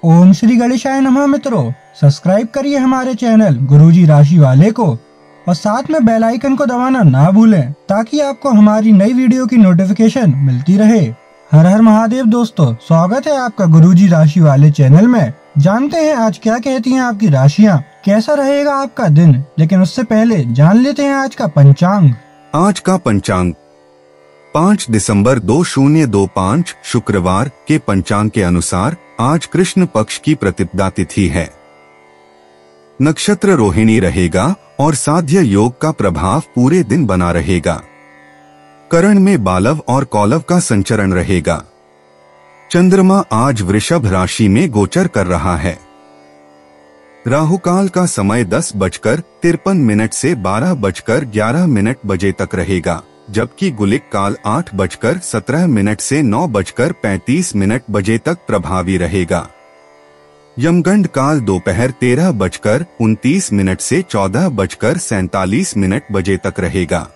ओम श्री गणेशाय नमः। मित्रों, सब्सक्राइब करिए हमारे चैनल गुरुजी राशि वाले को और साथ में बेल आइकन को दबाना ना भूलें ताकि आपको हमारी नई वीडियो की नोटिफिकेशन मिलती रहे। हर हर महादेव दोस्तों, स्वागत है आपका गुरुजी राशि वाले चैनल में। जानते हैं आज क्या कहती हैं आपकी राशियां, कैसा रहेगा आपका दिन। लेकिन उससे पहले जान लेते हैं आज का पंचांग। आज का पंचांग 5 दिसंबर 2025 शुक्रवार के पंचांग के अनुसार आज कृष्ण पक्ष की प्रतिपदा तिथि है। नक्षत्र रोहिणी रहेगा और साध्य योग का प्रभाव पूरे दिन बना रहेगा। करण में बालव और कौलव का संचरण रहेगा। चंद्रमा आज वृषभ राशि में गोचर कर रहा है। राहुकाल का समय 10:53 से 12:11 बजे तक रहेगा, जबकि गुलिक काल 8:17 से 9:35 बजे तक प्रभावी रहेगा। यमगंड काल दोपहर 13:29 से 14:47 बजे तक रहेगा।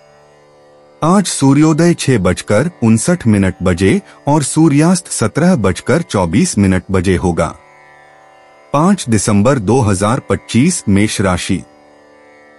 आज सूर्योदय 6:59 बजे और सूर्यास्त 17:24 बजे होगा। 5 दिसंबर 2025 मेष राशि।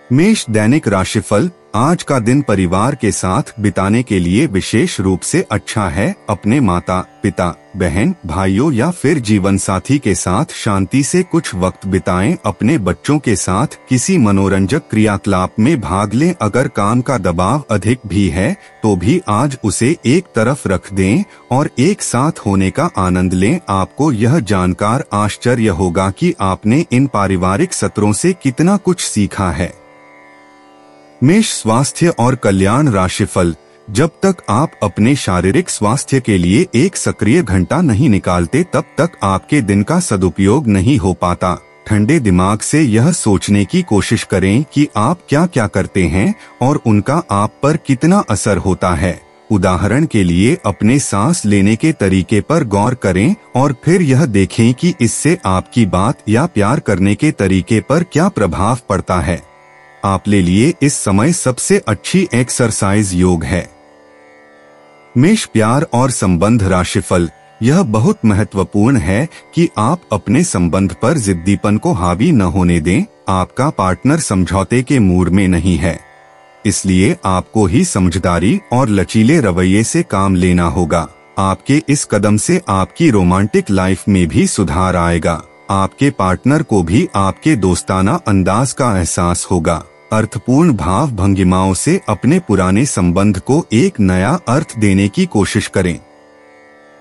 मेष दैनिक राशिफल। आज का दिन परिवार के साथ बिताने के लिए विशेष रूप से अच्छा है। अपने माता पिता, बहन, भाइयों या फिर जीवन साथी के साथ शांति से कुछ वक्त बिताएं। अपने बच्चों के साथ किसी मनोरंजक क्रियाकलाप में भाग लें। अगर काम का दबाव अधिक भी है तो भी आज उसे एक तरफ रख दें और एक साथ होने का आनंद लें। आपको यह जानकर आश्चर्य होगा कि आपने इन पारिवारिक सत्रों से कितना कुछ सीखा है। मेष स्वास्थ्य और कल्याण राशिफल। जब तक आप अपने शारीरिक स्वास्थ्य के लिए एक सक्रिय घंटा नहीं निकालते तब तक आपके दिन का सदुपयोग नहीं हो पाता। ठंडे दिमाग से यह सोचने की कोशिश करें कि आप क्या क्या करते हैं और उनका आप पर कितना असर होता है। उदाहरण के लिए अपने सांस लेने के तरीके पर गौर करें और फिर यह देखें कि इससे आपकी बात या प्यार करने के तरीके पर क्या प्रभाव पड़ता है। आप ले लिए इस समय सबसे अच्छी एक्सरसाइज योग है। मेष प्यार और संबंध राशिफल। यह बहुत महत्वपूर्ण है कि आप अपने संबंध पर जिद्दीपन को हावी न होने दें। आपका पार्टनर समझौते के मूड में नहीं है, इसलिए आपको ही समझदारी और लचीले रवैये से काम लेना होगा। आपके इस कदम से आपकी रोमांटिक लाइफ में भी सुधार आएगा। आपके पार्टनर को भी आपके दोस्ताना अंदाज का एहसास होगा। अर्थपूर्ण भाव भंगिमाओं से अपने पुराने संबंध को एक नया अर्थ देने की कोशिश करें।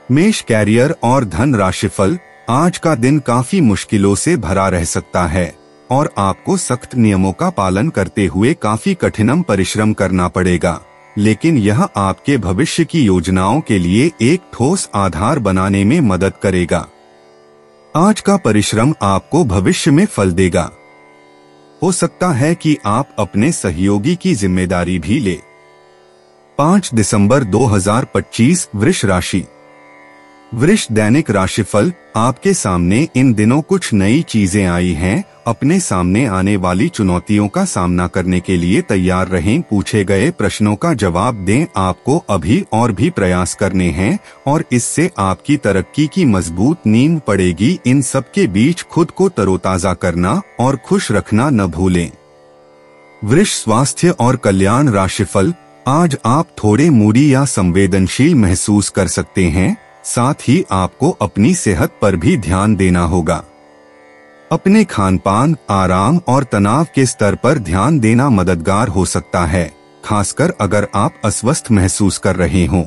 मेष कैरियर और धन राशिफल। आज का दिन काफी मुश्किलों से भरा रह सकता है और आपको सख्त नियमों का पालन करते हुए काफी कठिन परिश्रम करना पड़ेगा, लेकिन यह आपके भविष्य की योजनाओं के लिए एक ठोस आधार बनाने में मदद करेगा। आज का परिश्रम आपको भविष्य में फल देगा। हो सकता है कि आप अपने सहयोगी की जिम्मेदारी भी ले। 5 दिसंबर 2025 वृष राशि। वृष दैनिक राशिफल। आपके सामने इन दिनों कुछ नई चीजें आई हैं। अपने सामने आने वाली चुनौतियों का सामना करने के लिए तैयार रहें। पूछे गए प्रश्नों का जवाब दें। आपको अभी और भी प्रयास करने हैं और इससे आपकी तरक्की की मजबूत नींव पड़ेगी। इन सब के बीच खुद को तरोताजा करना और खुश रखना न भूलें। वृष स्वास्थ्य और कल्याण राशिफल। आज आप थोड़े मूडी या संवेदनशील महसूस कर सकते हैं। साथ ही आपको अपनी सेहत पर भी ध्यान देना होगा। अपने खानपान, आराम और तनाव के स्तर पर ध्यान देना मददगार हो सकता है, खासकर अगर आप अस्वस्थ महसूस कर रहे हों।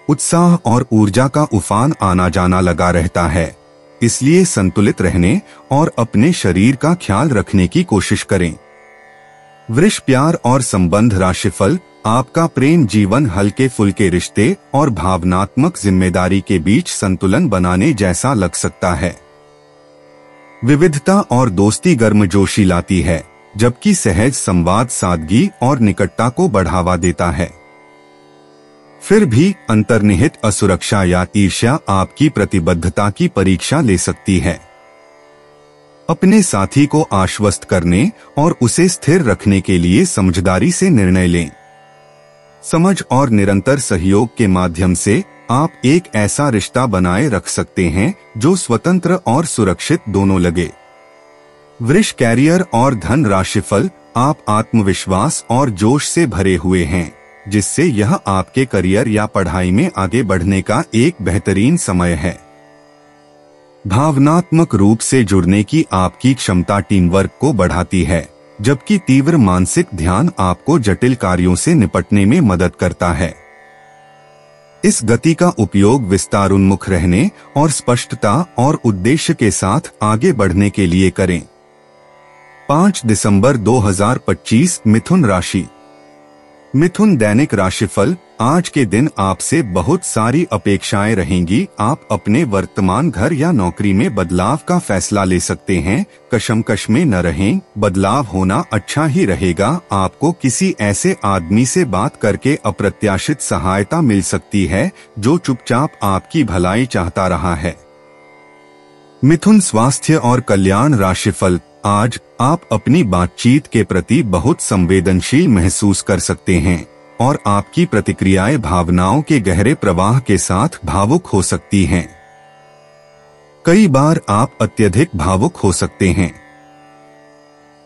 उत्साह और ऊर्जा का उफान आना जाना लगा रहता है, इसलिए संतुलित रहने और अपने शरीर का ख्याल रखने की कोशिश करें। वृष प्यार और संबंध राशिफल। आपका प्रेम जीवन हल्के फुल्के रिश्ते और भावनात्मक जिम्मेदारी के बीच संतुलन बनाने जैसा लग सकता है। विविधता और दोस्ती गर्मजोशी लाती है, जबकि सहज संवाद सादगी और निकटता को बढ़ावा देता है। फिर भी अंतर्निहित असुरक्षा या ईर्ष्या आपकी प्रतिबद्धता की परीक्षा ले सकती है। अपने साथी को आश्वस्त करने और उसे स्थिर रखने के लिए समझदारी से निर्णय लें। समझ और निरंतर सहयोग के माध्यम से आप एक ऐसा रिश्ता बनाए रख सकते हैं जो स्वतंत्र और सुरक्षित दोनों लगे। वृष कैरियर और धन राशिफल, आप आत्मविश्वास और जोश से भरे हुए हैं, जिससे यह आपके करियर या पढ़ाई में आगे बढ़ने का एक बेहतरीन समय है। भावनात्मक रूप से जुड़ने की आपकी क्षमता टीम वर्क को बढ़ाती है, जबकि तीव्र मानसिक ध्यान आपको जटिल कार्यों से निपटने में मदद करता है। इस गति का उपयोग विस्तारोन्मुख रहने और स्पष्टता और उद्देश्य के साथ आगे बढ़ने के लिए करें। 5 दिसंबर 2025 मिथुन राशि। मिथुन दैनिक राशिफल, आज के दिन आपसे बहुत सारी अपेक्षाएं रहेंगी। आप अपने वर्तमान घर या नौकरी में बदलाव का फैसला ले सकते हैं। कशमकश में न रहें, बदलाव होना अच्छा ही रहेगा। आपको किसी ऐसे आदमी से बात करके अप्रत्याशित सहायता मिल सकती है जो चुपचाप आपकी भलाई चाहता रहा है। मिथुन स्वास्थ्य और कल्याण राशिफल, आज आप अपनी बातचीत के प्रति बहुत संवेदनशील महसूस कर सकते हैं और आपकी प्रतिक्रियाएं भावनाओं के गहरे प्रवाह के साथ भावुक हो सकती हैं। कई बार आप अत्यधिक भावुक हो सकते हैं।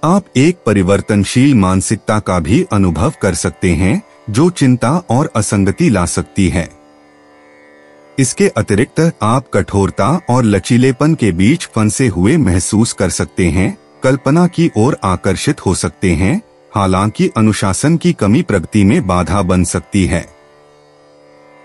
आप एक परिवर्तनशील मानसिकता का भी अनुभव कर सकते हैं जो चिंता और असंगति ला सकती है। इसके अतिरिक्त आप कठोरता और लचीलेपन के बीच फंसे हुए महसूस कर सकते हैं, कल्पना की ओर आकर्षित हो सकते हैं। हालांकि अनुशासन की कमी प्रगति में बाधा बन सकती है।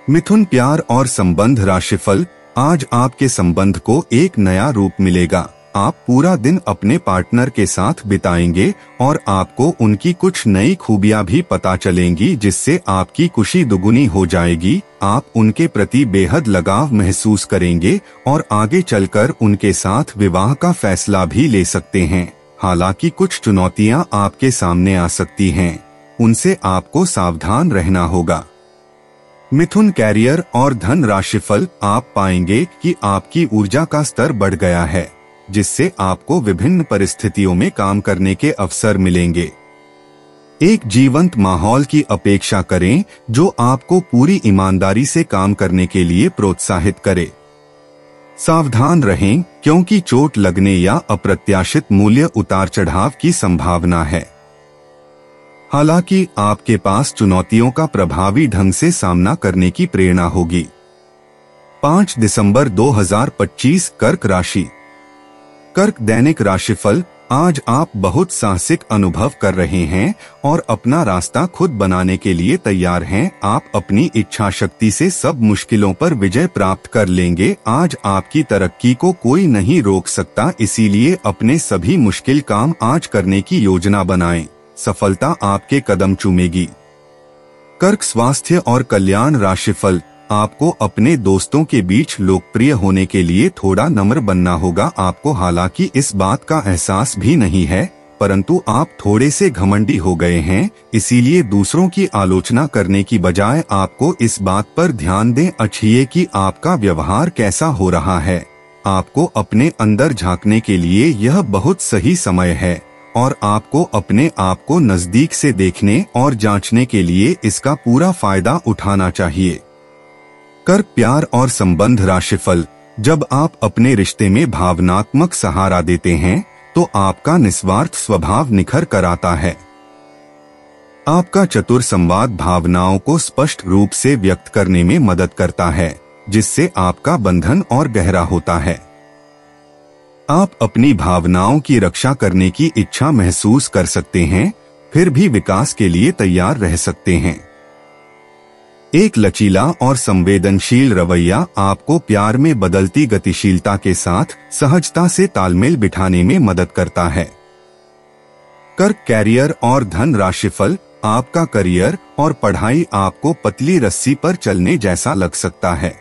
मिथुन प्यार और संबंध राशिफल, आज आपके संबंध को एक नया रूप मिलेगा। आप पूरा दिन अपने पार्टनर के साथ बिताएंगे और आपको उनकी कुछ नई खूबियां भी पता चलेंगी, जिससे आपकी खुशी दुगुनी हो जाएगी। आप उनके प्रति बेहद लगाव महसूस करेंगे और आगे चलकर उनके साथ विवाह का फैसला भी ले सकते हैं। हालांकि कुछ चुनौतियां आपके सामने आ सकती हैं, उनसे आपको सावधान रहना होगा। मिथुन कैरियर और धन राशिफल, आप पाएंगे कि आपकी ऊर्जा का स्तर बढ़ गया है, जिससे आपको विभिन्न परिस्थितियों में काम करने के अवसर मिलेंगे। एक जीवंत माहौल की अपेक्षा करें जो आपको पूरी ईमानदारी से काम करने के लिए प्रोत्साहित करे। सावधान रहें क्योंकि चोट लगने या अप्रत्याशित मूल्य उतार चढ़ाव की संभावना है। हालांकि आपके पास चुनौतियों का प्रभावी ढंग से सामना करने की प्रेरणा होगी। 5 दिसंबर 2025 कर्क राशि। कर्क दैनिक राशिफल, आज आप बहुत साहसिक अनुभव कर रहे हैं और अपना रास्ता खुद बनाने के लिए तैयार हैं। आप अपनी इच्छा शक्ति से सब मुश्किलों पर विजय प्राप्त कर लेंगे। आज आपकी तरक्की को कोई नहीं रोक सकता, इसीलिए अपने सभी मुश्किल काम आज करने की योजना बनाएं। सफलता आपके कदम चूमेगी। कर्क स्वास्थ्य और कल्याण राशिफल, आपको अपने दोस्तों के बीच लोकप्रिय होने के लिए थोड़ा नम्र बनना होगा। आपको हालांकि इस बात का एहसास भी नहीं है, परंतु आप थोड़े से घमंडी हो गए हैं, इसीलिए दूसरों की आलोचना करने की बजाय आपको इस बात पर ध्यान दें अच्छिए कि आपका व्यवहार कैसा हो रहा है। आपको अपने अंदर झांकने के लिए यह बहुत सही समय है और आपको अपने आप को नजदीक से देखने और जांचने के लिए इसका पूरा फायदा उठाना चाहिए। कर्क प्यार और संबंध राशिफल, जब आप अपने रिश्ते में भावनात्मक सहारा देते हैं तो आपका निस्वार्थ स्वभाव निखर कर आता है। आपका चतुर संवाद भावनाओं को स्पष्ट रूप से व्यक्त करने में मदद करता है, जिससे आपका बंधन और गहरा होता है। आप अपनी भावनाओं की रक्षा करने की इच्छा महसूस कर सकते हैं, फिर भी विकास के लिए तैयार रह सकते हैं। एक लचीला और संवेदनशील रवैया आपको प्यार में बदलती गतिशीलता के साथ सहजता से तालमेल बिठाने में मदद करता है। कर्क कैरियर और धन राशिफल, आपका करियर और पढ़ाई आपको पतली रस्सी पर चलने जैसा लग सकता है।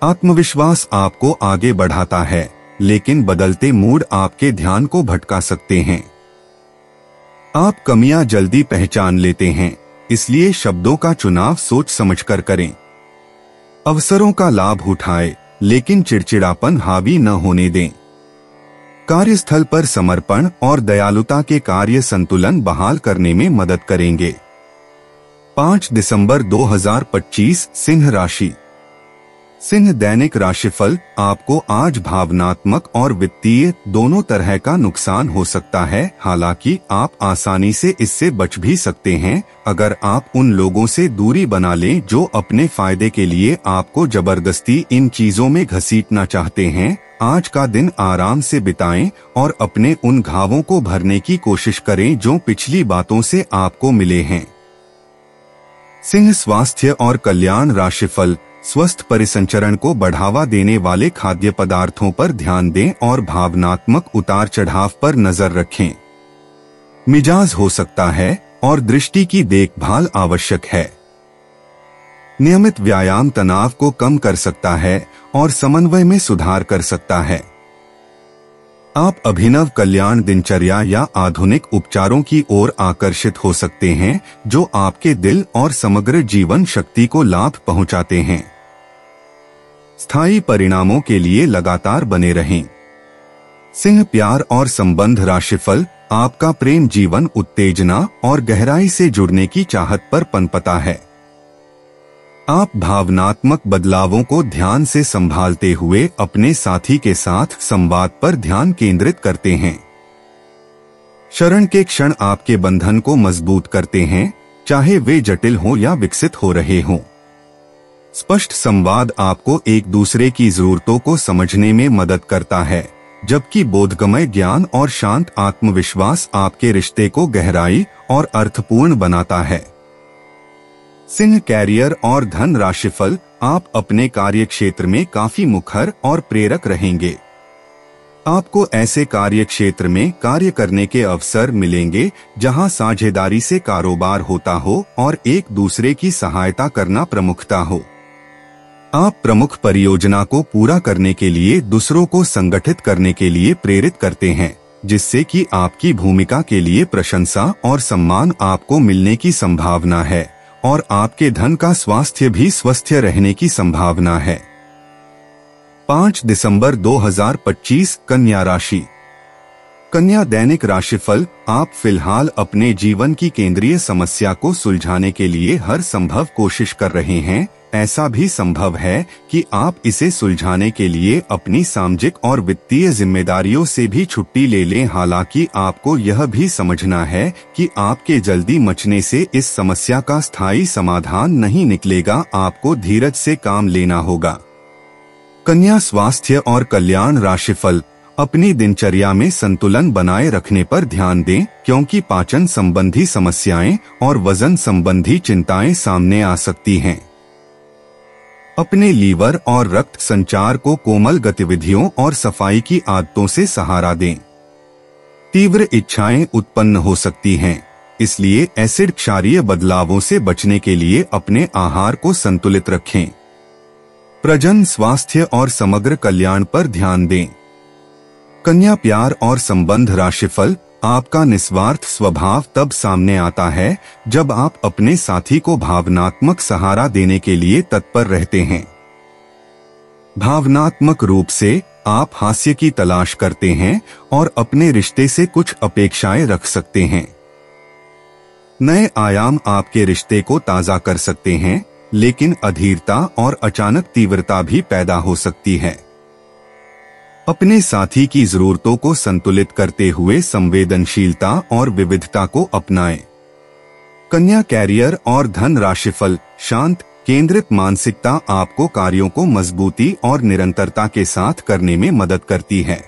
आत्मविश्वास आपको आगे बढ़ाता है, लेकिन बदलते मूड आपके ध्यान को भटका सकते हैं। आप कमियां जल्दी पहचान लेते हैं, इसलिए शब्दों का चुनाव सोच समझकर करें। अवसरों का लाभ उठाएं, लेकिन चिड़चिड़ापन हावी न होने दें। कार्यस्थल पर समर्पण और दयालुता के कार्य संतुलन बहाल करने में मदद करेंगे। 5 दिसंबर 2025 सिंह राशि। सिंह दैनिक राशिफल। आपको आज भावनात्मक और वित्तीय दोनों तरह का नुकसान हो सकता है, हालांकि आप आसानी से इससे बच भी सकते हैं अगर आप उन लोगों से दूरी बना लें जो अपने फायदे के लिए आपको जबरदस्ती इन चीजों में घसीटना चाहते हैं। आज का दिन आराम से बिताएं और अपने उन घावों को भरने की कोशिश करें जो पिछली बातों से आपको मिले हैं। सिंह स्वास्थ्य और कल्याण राशिफल। स्वस्थ परिसंचरण को बढ़ावा देने वाले खाद्य पदार्थों पर ध्यान दें और भावनात्मक उतार चढ़ाव पर नजर रखें। मिजाज हो सकता है और दृष्टि की देखभाल आवश्यक है। नियमित व्यायाम तनाव को कम कर सकता है और समन्वय में सुधार कर सकता है। आप अभिनव कल्याण दिनचर्या या आधुनिक उपचारों की ओर आकर्षित हो सकते हैं जो आपके दिल और समग्र जीवन शक्ति को लाभ पहुंचाते हैं। स्थायी परिणामों के लिए लगातार बने रहें। सिंह प्यार और संबंध राशिफल। आपका प्रेम जीवन उत्तेजना और गहराई से जुड़ने की चाहत पर पनपता है। आप भावनात्मक बदलावों को ध्यान से संभालते हुए अपने साथी के साथ संवाद पर ध्यान केंद्रित करते हैं। शरण के क्षण आपके बंधन को मजबूत करते हैं, चाहे वे जटिल हों या विकसित हो रहे हों। स्पष्ट संवाद आपको एक दूसरे की जरूरतों को समझने में मदद करता है, जबकि बोधगमय ज्ञान और शांत आत्मविश्वास आपके रिश्ते को गहराई और अर्थपूर्ण बनाता है। सिंह कैरियर और धन राशिफल। आप अपने कार्य क्षेत्र में काफी मुखर और प्रेरक रहेंगे। आपको ऐसे कार्य क्षेत्र में कार्य करने के अवसर मिलेंगे जहां साझेदारी से कारोबार होता हो और एक दूसरे की सहायता करना प्रमुखता हो। आप प्रमुख परियोजना को पूरा करने के लिए दूसरों को संगठित करने के लिए प्रेरित करते हैं, जिससे कि आपकी भूमिका के लिए प्रशंसा और सम्मान आपको मिलने की संभावना है और आपके धन का स्वास्थ्य भी स्वस्थ रहने की संभावना है। 5 दिसंबर 2025 कन्या राशि। कन्या दैनिक राशिफल। आप फिलहाल अपने जीवन की केंद्रीय समस्या को सुलझाने के लिए हर संभव कोशिश कर रहे हैं। ऐसा भी संभव है कि आप इसे सुलझाने के लिए अपनी सामाजिक और वित्तीय जिम्मेदारियों से भी छुट्टी ले लें। हालांकि आपको यह भी समझना है कि आपके जल्दी मचने से इस समस्या का स्थायी समाधान नहीं निकलेगा। आपको धीरज से काम लेना होगा। कन्या स्वास्थ्य और कल्याण राशिफल। अपनी दिनचर्या में संतुलन बनाए रखने पर ध्यान दें, क्योंकि पाचन संबंधी समस्याएं और वजन संबंधी चिंताएं सामने आ सकती हैं। अपने लीवर और रक्त संचार को कोमल गतिविधियों और सफाई की आदतों से सहारा दें। तीव्र इच्छाएं उत्पन्न हो सकती हैं, इसलिए एसिड क्षारीय बदलावों से बचने के लिए अपने आहार को संतुलित रखें। प्रजनन स्वास्थ्य और समग्र कल्याण पर ध्यान दें। कन्या प्यार और संबंध राशिफल। आपका निस्वार्थ स्वभाव तब सामने आता है जब आप अपने साथी को भावनात्मक सहारा देने के लिए तत्पर रहते हैं। भावनात्मक रूप से आप हास्य की तलाश करते हैं और अपने रिश्ते से कुछ अपेक्षाएं रख सकते हैं। नए आयाम आपके रिश्ते को ताजा कर सकते हैं, लेकिन अधीरता और अचानक तीव्रता भी पैदा हो सकती है। अपने साथी की जरूरतों को संतुलित करते हुए संवेदनशीलता और विविधता को अपनाएं। कन्या कैरियर और धन राशिफल। शांत केंद्रित मानसिकता आपको कार्यों को मजबूती और निरंतरता के साथ करने में मदद करती है।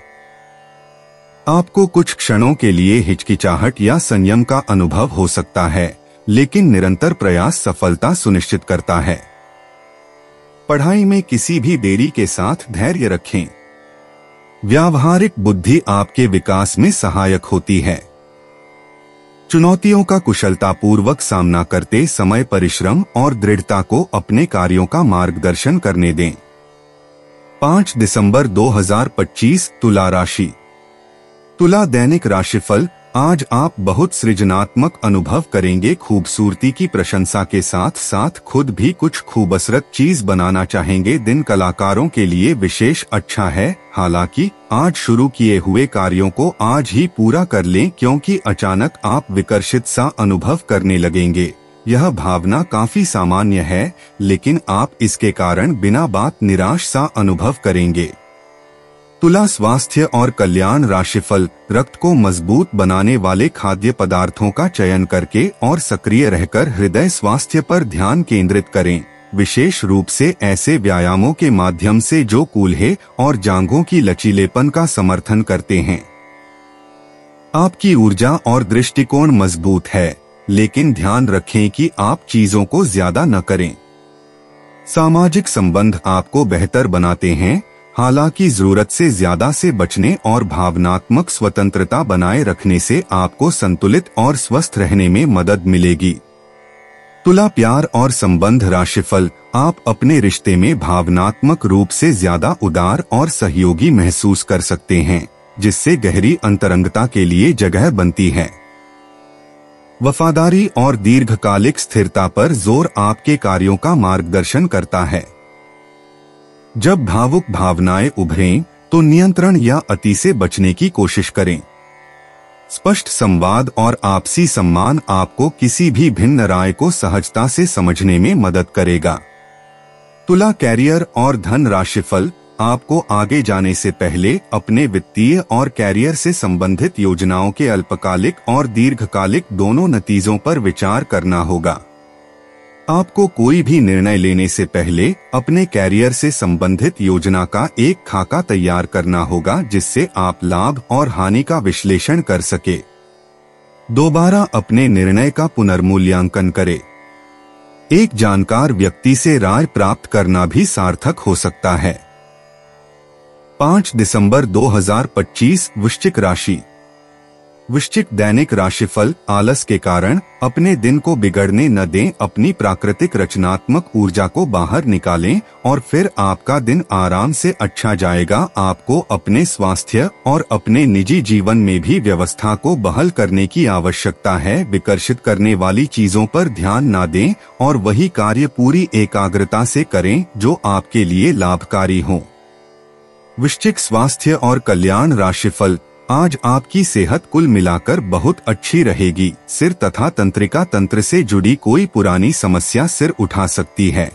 आपको कुछ क्षणों के लिए हिचकिचाहट या संयम का अनुभव हो सकता है, लेकिन निरंतर प्रयास सफलता सुनिश्चित करता है। पढ़ाई में किसी भी देरी के साथ धैर्य रखें। व्यावहारिक बुद्धि आपके विकास में सहायक होती है। चुनौतियों का कुशलतापूर्वक सामना करते समय परिश्रम और दृढ़ता को अपने कार्यों का मार्गदर्शन करने दें। 5 दिसंबर 2025 तुला राशि। तुला दैनिक राशिफल। आज आप बहुत सृजनात्मक अनुभव करेंगे। खूबसूरती की प्रशंसा के साथ साथ खुद भी कुछ खूबसूरत चीज बनाना चाहेंगे। दिन कलाकारों के लिए विशेष अच्छा है, हालांकि आज शुरू किए हुए कार्यों को आज ही पूरा कर लें, क्योंकि अचानक आप विकर्षित सा अनुभव करने लगेंगे। यह भावना काफी सामान्य है, लेकिन आप इसके कारण बिना बात निराश सा अनुभव करेंगे। तुला स्वास्थ्य और कल्याण राशिफल। रक्त को मजबूत बनाने वाले खाद्य पदार्थों का चयन करके और सक्रिय रहकर हृदय स्वास्थ्य पर ध्यान केंद्रित करें, विशेष रूप से ऐसे व्यायामों के माध्यम से जो कूल्हे और जांघों की लचीलेपन का समर्थन करते हैं। आपकी ऊर्जा और दृष्टिकोण मजबूत है, लेकिन ध्यान रखें कि आप चीजों को ज्यादा न करें। सामाजिक संबंध आपको बेहतर बनाते हैं, हालांकि जरूरत से ज्यादा से बचने और भावनात्मक स्वतंत्रता बनाए रखने से आपको संतुलित और स्वस्थ रहने में मदद मिलेगी। तुला प्यार और संबंध राशिफल। आप अपने रिश्ते में भावनात्मक रूप से ज्यादा उदार और सहयोगी महसूस कर सकते हैं, जिससे गहरी अंतरंगता के लिए जगह बनती है। वफादारी और दीर्घकालिक स्थिरता पर जोर आपके कार्यों का मार्गदर्शन करता है। जब भावुक भावनाएं उभरें तो नियंत्रण या अति से बचने की कोशिश करें। स्पष्ट संवाद और आपसी सम्मान आपको किसी भी भिन्न राय को सहजता से समझने में मदद करेगा। तुला कैरियर और धन राशिफल। आपको आगे जाने से पहले अपने वित्तीय और कैरियर से संबंधित योजनाओं के अल्पकालिक और दीर्घकालिक दोनों नतीजों पर विचार करना होगा। आपको कोई भी निर्णय लेने से पहले अपने कैरियर से संबंधित योजना का एक खाका तैयार करना होगा, जिससे आप लाभ और हानि का विश्लेषण कर सके। दोबारा अपने निर्णय का पुनर्मूल्यांकन करें। एक जानकार व्यक्ति से राय प्राप्त करना भी सार्थक हो सकता है। 5 दिसंबर 2025 वृश्चिक राशि। वृश्चिक दैनिक राशिफल। आलस के कारण अपने दिन को बिगड़ने न दें, अपनी प्राकृतिक रचनात्मक ऊर्जा को बाहर निकालें और फिर आपका दिन आराम से अच्छा जाएगा। आपको अपने स्वास्थ्य और अपने निजी जीवन में भी व्यवस्था को बहाल करने की आवश्यकता है। विकर्षित करने वाली चीजों पर ध्यान न दें और वही कार्य पूरी एकाग्रता से करें जो आपके लिए लाभकारी हो। वृश्चिक स्वास्थ्य और कल्याण राशिफल। आज आपकी सेहत कुल मिलाकर बहुत अच्छी रहेगी। सिर तथा तंत्रिका तंत्र से जुड़ी कोई पुरानी समस्या सिर उठा सकती है।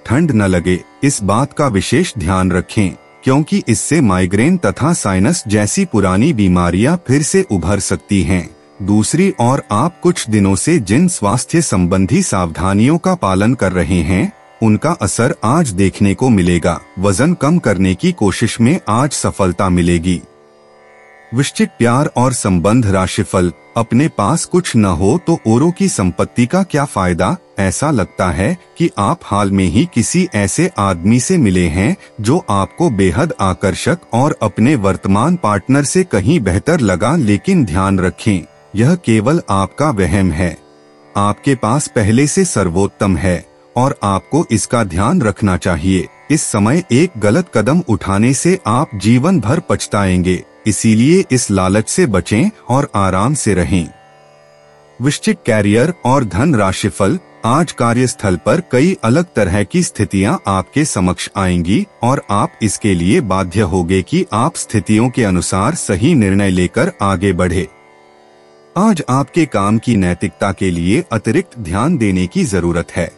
ठंड न लगे, इस बात का विशेष ध्यान रखें, क्योंकि इससे माइग्रेन तथा साइनस जैसी पुरानी बीमारियां फिर से उभर सकती हैं। दूसरी ओर आप कुछ दिनों से जिन स्वास्थ्य संबंधी सावधानियों का पालन कर रहे हैं, उनका असर आज देखने को मिलेगा। वजन कम करने की कोशिश में आज सफलता मिलेगी। वृश्चिक प्यार और संबंध राशिफल। अपने पास कुछ न हो तो औरों की संपत्ति का क्या फायदा। ऐसा लगता है कि आप हाल में ही किसी ऐसे आदमी से मिले हैं जो आपको बेहद आकर्षक और अपने वर्तमान पार्टनर से कहीं बेहतर लगा, लेकिन ध्यान रखें, यह केवल आपका वहम है। आपके पास पहले से सर्वोत्तम है और आपको इसका ध्यान रखना चाहिए। इस समय एक गलत कदम उठाने से आप जीवन भर पछताएंगे, इसीलिए इस लालच से बचें और आराम से रहें। वृश्चिक कैरियर और धन राशिफल। आज कार्यस्थल पर कई अलग तरह की स्थितियां आपके समक्ष आएंगी और आप इसके लिए बाध्य होंगे कि आप स्थितियों के अनुसार सही निर्णय लेकर आगे बढ़े। आज आपके काम की नैतिकता के लिए अतिरिक्त ध्यान देने की जरूरत है।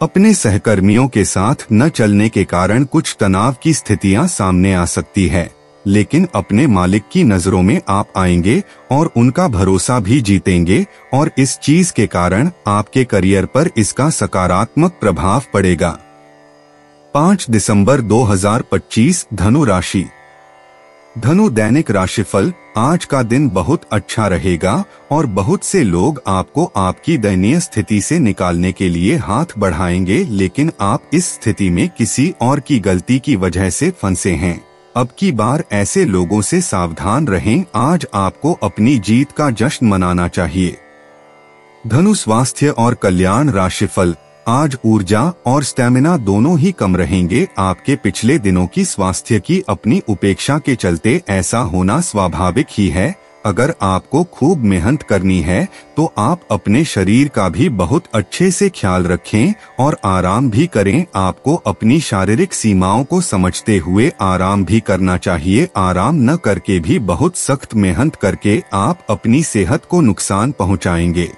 अपने सहकर्मियों के साथ न चलने के कारण कुछ तनाव की स्थितियां सामने आ सकती है, लेकिन अपने मालिक की नजरों में आप आएंगे और उनका भरोसा भी जीतेंगे और इस चीज के कारण आपके करियर पर इसका सकारात्मक प्रभाव पड़ेगा। 5 दिसंबर 2025 धनु राशि। धनु दैनिक राशिफल। आज का दिन बहुत अच्छा रहेगा और बहुत से लोग आपको आपकी दयनीय स्थिति से निकालने के लिए हाथ बढ़ाएंगे, लेकिन आप इस स्थिति में किसी और की गलती की वजह से फंसे हैं। अब की बार ऐसे लोगों से सावधान रहें। आज आपको अपनी जीत का जश्न मनाना चाहिए। धनु स्वास्थ्य और कल्याण राशिफल। आज ऊर्जा और स्टैमिना दोनों ही कम रहेंगे। आपके पिछले दिनों की स्वास्थ्य की अपनी उपेक्षा के चलते ऐसा होना स्वाभाविक ही है। अगर आपको खूब मेहनत करनी है तो आप अपने शरीर का भी बहुत अच्छे से ख्याल रखें और आराम भी करें। आपको अपनी शारीरिक सीमाओं को समझते हुए आराम भी करना चाहिए। आराम न करके भी बहुत सख्त मेहनत करके आप अपनी सेहत को नुकसान पहुंचाएंगे।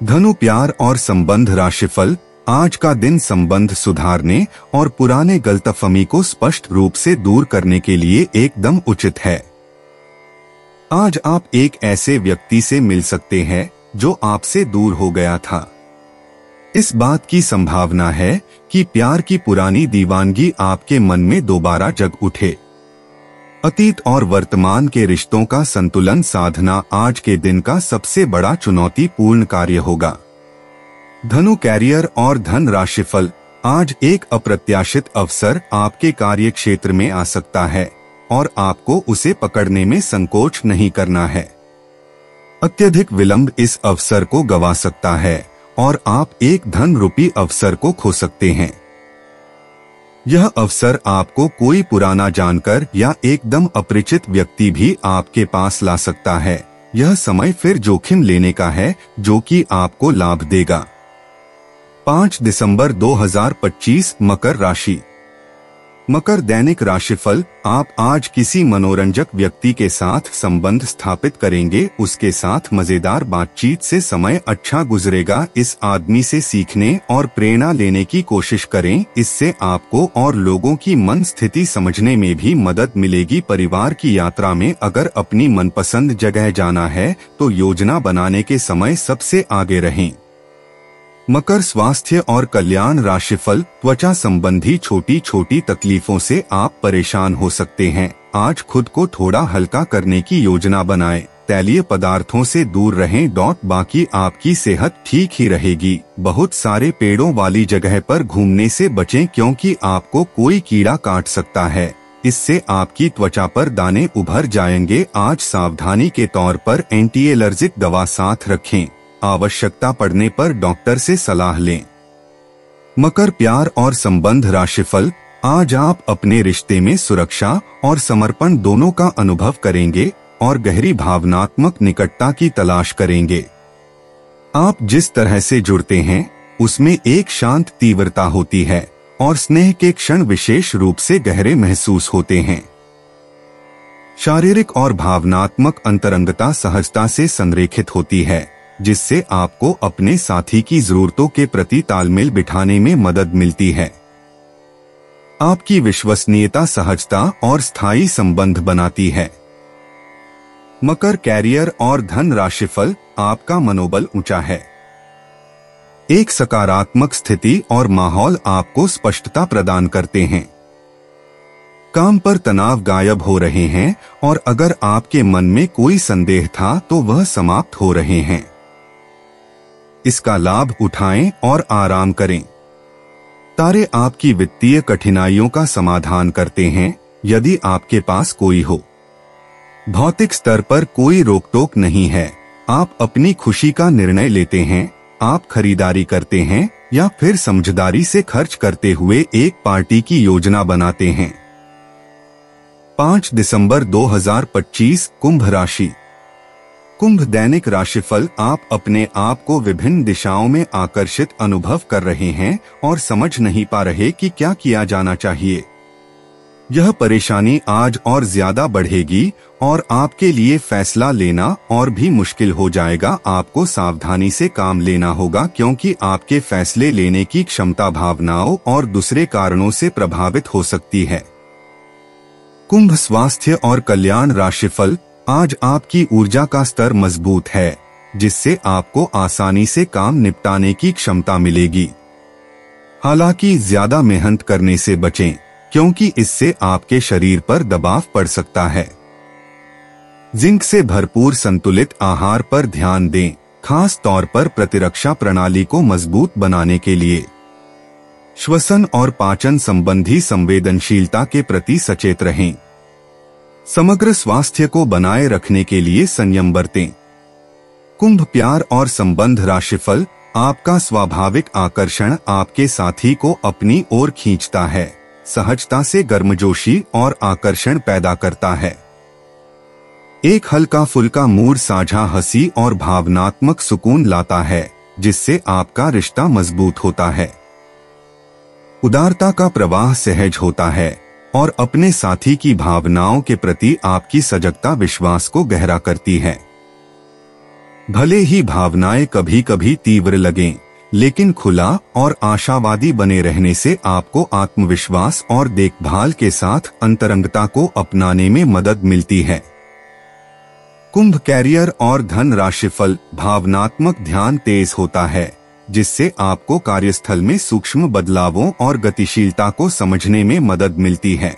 धनु प्यार और संबंध राशिफल। आज का दिन संबंध सुधारने और पुराने गलतफहमी को स्पष्ट रूप से दूर करने के लिए एकदम उचित है। आज आप एक ऐसे व्यक्ति से मिल सकते हैं जो आपसे दूर हो गया था। इस बात की संभावना है कि प्यार की पुरानी दीवानगी आपके मन में दोबारा जग उठे। अतीत और वर्तमान के रिश्तों का संतुलन साधना आज के दिन का सबसे बड़ा चुनौतीपूर्ण कार्य होगा। धनु कैरियर और धन राशिफल। आज एक अप्रत्याशित अवसर आपके कार्य क्षेत्र में आ सकता है और आपको उसे पकड़ने में संकोच नहीं करना है। अत्यधिक विलंब इस अवसर को गंवा सकता है और आप एक धन रूपी अवसर को खो सकते हैं। यह अवसर आपको कोई पुराना जानकर या एकदम अपरिचित व्यक्ति भी आपके पास ला सकता है। यह समय फिर जोखिम लेने का है जो कि आपको लाभ देगा। 5 दिसंबर 2025 मकर राशि। मकर दैनिक राशिफल। आप आज किसी मनोरंजक व्यक्ति के साथ संबंध स्थापित करेंगे। उसके साथ मजेदार बातचीत से समय अच्छा गुजरेगा। इस आदमी से सीखने और प्रेरणा लेने की कोशिश करें। इससे आपको और लोगों की मन स्थिति समझने में भी मदद मिलेगी। परिवार की यात्रा में अगर अपनी मनपसंद जगह जाना है तो योजना बनाने के समय सबसे आगे रहें। मकर स्वास्थ्य और कल्याण राशिफल। त्वचा संबंधी छोटी छोटी तकलीफों से आप परेशान हो सकते हैं। आज खुद को थोड़ा हल्का करने की योजना बनाएं। तैलीय पदार्थों से दूर रहें। बाकी आपकी सेहत ठीक ही रहेगी। बहुत सारे पेड़ों वाली जगह पर घूमने से बचें क्योंकि आपको कोई कीड़ा काट सकता है। इससे आपकी त्वचा पर दाने उभर जाएंगे। आज सावधानी के तौर पर एंटी एलर्जिक दवा साथ रखें। आवश्यकता पड़ने पर डॉक्टर से सलाह लें। मकर प्यार और संबंध राशिफल। आज आप अपने रिश्ते में सुरक्षा और समर्पण दोनों का अनुभव करेंगे और गहरी भावनात्मक निकटता की तलाश करेंगे। आप जिस तरह से जुड़ते हैं उसमें एक शांत तीव्रता होती है और स्नेह के क्षण विशेष रूप से गहरे महसूस होते हैं। शारीरिक और भावनात्मक अंतरंगता सहजता से संरेखित होती है जिससे आपको अपने साथी की जरूरतों के प्रति तालमेल बिठाने में मदद मिलती है। आपकी विश्वसनीयता सहजता और स्थायी संबंध बनाती है। मकर कैरियर और धन राशिफल। आपका मनोबल ऊंचा है। एक सकारात्मक स्थिति और माहौल आपको स्पष्टता प्रदान करते हैं। काम पर तनाव गायब हो रहे हैं और अगर आपके मन में कोई संदेह था तो वह समाप्त हो रहे हैं। इसका लाभ उठाएं और आराम करें। तारे आपकी वित्तीय कठिनाइयों का समाधान करते हैं यदि आपके पास कोई हो। भौतिक स्तर पर कोई रोक टोक नहीं है। आप अपनी खुशी का निर्णय लेते हैं। आप खरीदारी करते हैं या फिर समझदारी से खर्च करते हुए एक पार्टी की योजना बनाते हैं। 5 दिसंबर 2025 कुंभ राशि। कुंभ दैनिक राशिफल। आप अपने आप को विभिन्न दिशाओं में आकर्षित अनुभव कर रहे हैं और समझ नहीं पा रहे कि क्या किया जाना चाहिए। यह परेशानी आज और ज्यादा बढ़ेगी और आपके लिए फैसला लेना और भी मुश्किल हो जाएगा। आपको सावधानी से काम लेना होगा क्योंकि आपके फैसले लेने की क्षमता भावनाओं और दूसरे कारणों से प्रभावित हो सकती है। कुंभ स्वास्थ्य और कल्याण राशिफल। आज आपकी ऊर्जा का स्तर मजबूत है जिससे आपको आसानी से काम निपटाने की क्षमता मिलेगी। हालांकि ज्यादा मेहनत करने से बचें क्योंकि इससे आपके शरीर पर दबाव पड़ सकता है। जिंक से भरपूर संतुलित आहार पर ध्यान दें, खास तौर पर प्रतिरक्षा प्रणाली को मजबूत बनाने के लिए। श्वसन और पाचन संबंधी संवेदनशीलता के प्रति सचेत रहें। समग्र स्वास्थ्य को बनाए रखने के लिए संयम बरतें। कुंभ प्यार और संबंध राशिफल। आपका स्वाभाविक आकर्षण आपके साथी को अपनी ओर खींचता है। सहजता से गर्मजोशी और आकर्षण पैदा करता है। एक हल्का फुल्का मूड साझा हंसी और भावनात्मक सुकून लाता है जिससे आपका रिश्ता मजबूत होता है। उदारता का प्रवाह सहज होता है और अपने साथी की भावनाओं के प्रति आपकी सजगता विश्वास को गहरा करती है। भले ही भावनाएं कभी कभी तीव्र लगें, लेकिन खुला और आशावादी बने रहने से आपको आत्मविश्वास और देखभाल के साथ अंतरंगता को अपनाने में मदद मिलती है। कुंभ कैरियर और धन राशिफल। भावनात्मक ध्यान तेज होता है, जिससे आपको कार्यस्थल में सूक्ष्म बदलावों और गतिशीलता को समझने में मदद मिलती है।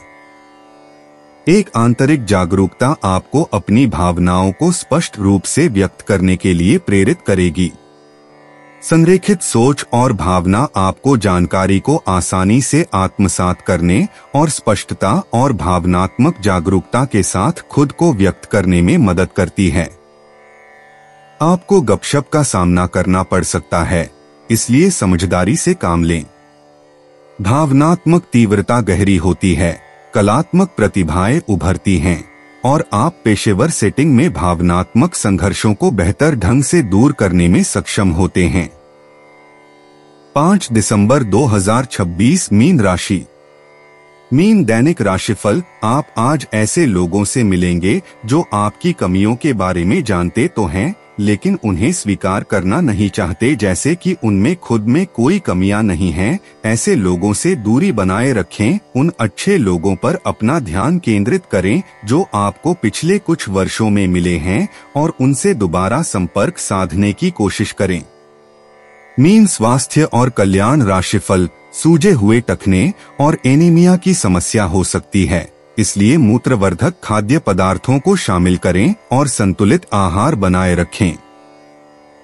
एक आंतरिक जागरूकता आपको अपनी भावनाओं को स्पष्ट रूप से व्यक्त करने के लिए प्रेरित करेगी। संरेखित सोच और भावना आपको जानकारी को आसानी से आत्मसात करने और स्पष्टता और भावनात्मक जागरूकता के साथ खुद को व्यक्त करने में मदद करती है। आपको गपशप का सामना करना पड़ सकता है, इसलिए समझदारी से काम लें। भावनात्मक तीव्रता गहरी होती है, कलात्मक प्रतिभाएं उभरती हैं और आप पेशेवर सेटिंग में भावनात्मक संघर्षों को बेहतर ढंग से दूर करने में सक्षम होते हैं। 5 दिसंबर 2026 मीन राशि। मीन दैनिक राशिफल। आप आज ऐसे लोगों से मिलेंगे जो आपकी कमियों के बारे में जानते तो हैं, लेकिन उन्हें स्वीकार करना नहीं चाहते, जैसे कि उनमें खुद में कोई कमियां नहीं हैं। ऐसे लोगों से दूरी बनाए रखें। उन अच्छे लोगों पर अपना ध्यान केंद्रित करें जो आपको पिछले कुछ वर्षों में मिले हैं और उनसे दोबारा संपर्क साधने की कोशिश करें। मीन स्वास्थ्य और कल्याण राशिफल। सूजे हुए टखने और एनीमिया की समस्या हो सकती है, इसलिए मूत्रवर्धक खाद्य पदार्थों को शामिल करें और संतुलित आहार बनाए रखें।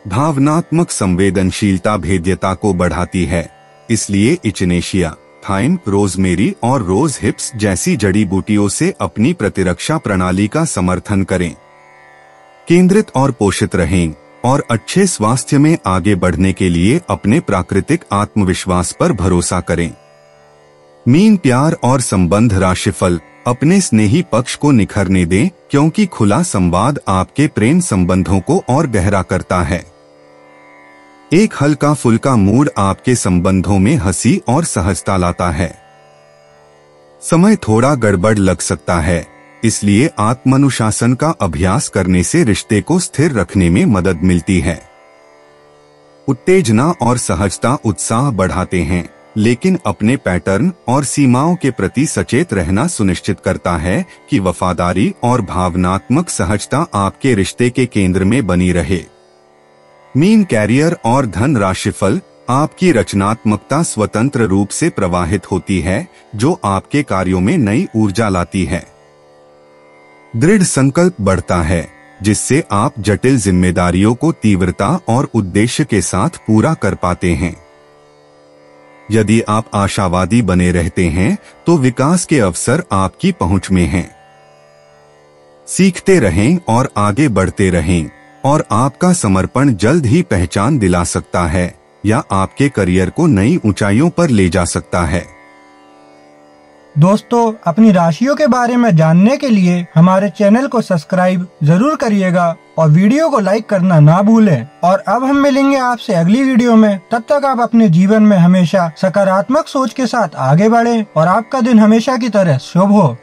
भावनात्मक संवेदनशीलता भेद्यता को बढ़ाती है, इसलिए इचनेशिया, थाइम, रोजमेरी और रोज हिप्स जैसी जड़ी बूटियों से अपनी प्रतिरक्षा प्रणाली का समर्थन करें। केंद्रित और पोषित रहें और अच्छे स्वास्थ्य में आगे बढ़ने के लिए अपने प्राकृतिक आत्मविश्वास पर भरोसा करें। मीन प्यार और संबंध राशिफल। अपने स्नेही पक्ष को निखरने दें, क्योंकि खुला संवाद आपके प्रेम संबंधों को और गहरा करता है। एक हल्का फुल्का मूड आपके संबंधों में हंसी और सहजता लाता है। समय थोड़ा गड़बड़ लग सकता है, इसलिए आत्मानुशासन का अभ्यास करने से रिश्ते को स्थिर रखने में मदद मिलती है। उत्तेजना और सहजता उत्साह बढ़ाते हैं, लेकिन अपने पैटर्न और सीमाओं के प्रति सचेत रहना सुनिश्चित करता है कि वफादारी और भावनात्मक सहजता आपके रिश्ते के केंद्र में बनी रहे। मीन कैरियर और धन राशिफल। आपकी रचनात्मकता स्वतंत्र रूप से प्रवाहित होती है, जो आपके कार्यों में नई ऊर्जा लाती है। दृढ़ संकल्प बढ़ता है, जिससे आप जटिल जिम्मेदारियों को तीव्रता और उद्देश्य के साथ पूरा कर पाते हैं। यदि आप आशावादी बने रहते हैं, तो विकास के अवसर आपकी पहुंच में हैं। सीखते रहें और आगे बढ़ते रहें, और आपका समर्पण जल्द ही पहचान दिला सकता है या आपके करियर को नई ऊंचाइयों पर ले जा सकता है। दोस्तों, अपनी राशियों के बारे में जानने के लिए हमारे चैनल को सब्सक्राइब जरूर करिएगा और वीडियो को लाइक करना ना भूलें। और अब हम मिलेंगे आपसे अगली वीडियो में। तब तक आप अपने जीवन में हमेशा सकारात्मक सोच के साथ आगे बढ़ें और आपका दिन हमेशा की तरह शुभ हो।